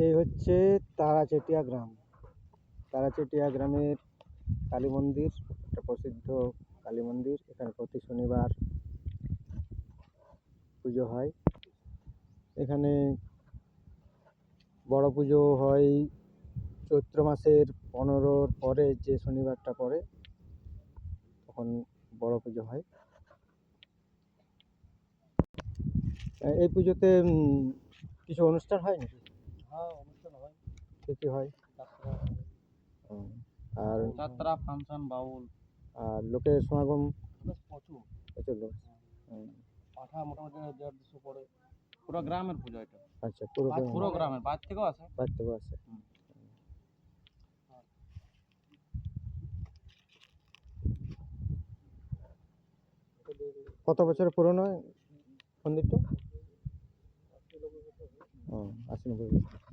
এই হচ্ছে তারাচেটিয়া গ্রাম। তারাচেটিয়া গ্রামের কালী মন্দির, একটা প্রসিদ্ধ কালী মন্দির। এখানে প্রতি শনিবার পুজো হয়। এখানে বড় পুজো হয় চৈত্র মাসের 15-র পরে, যে শনিবারটা পড়ে তখন বড় পুজো হয়। এই পুজোতে কিছু অনুষ্ঠান হয় নাকি? হ্যাঁ, অনুষ্ঠান হয়। কি হয়? যাত্রা, আর যাত্রা, ফাংশন, বাউল আর লোকের সমাগম প্রচুর। প্রচুর লোক। পাঠা মোটামুটি 150-200 পড়ে। পুরো গ্রামের পুজো এটা। আচ্ছা, পুরো গ্রামের, বাইরে থেকেও আসে। কত বছরের পুরনো মন্দিরটা? 80-90 বছর।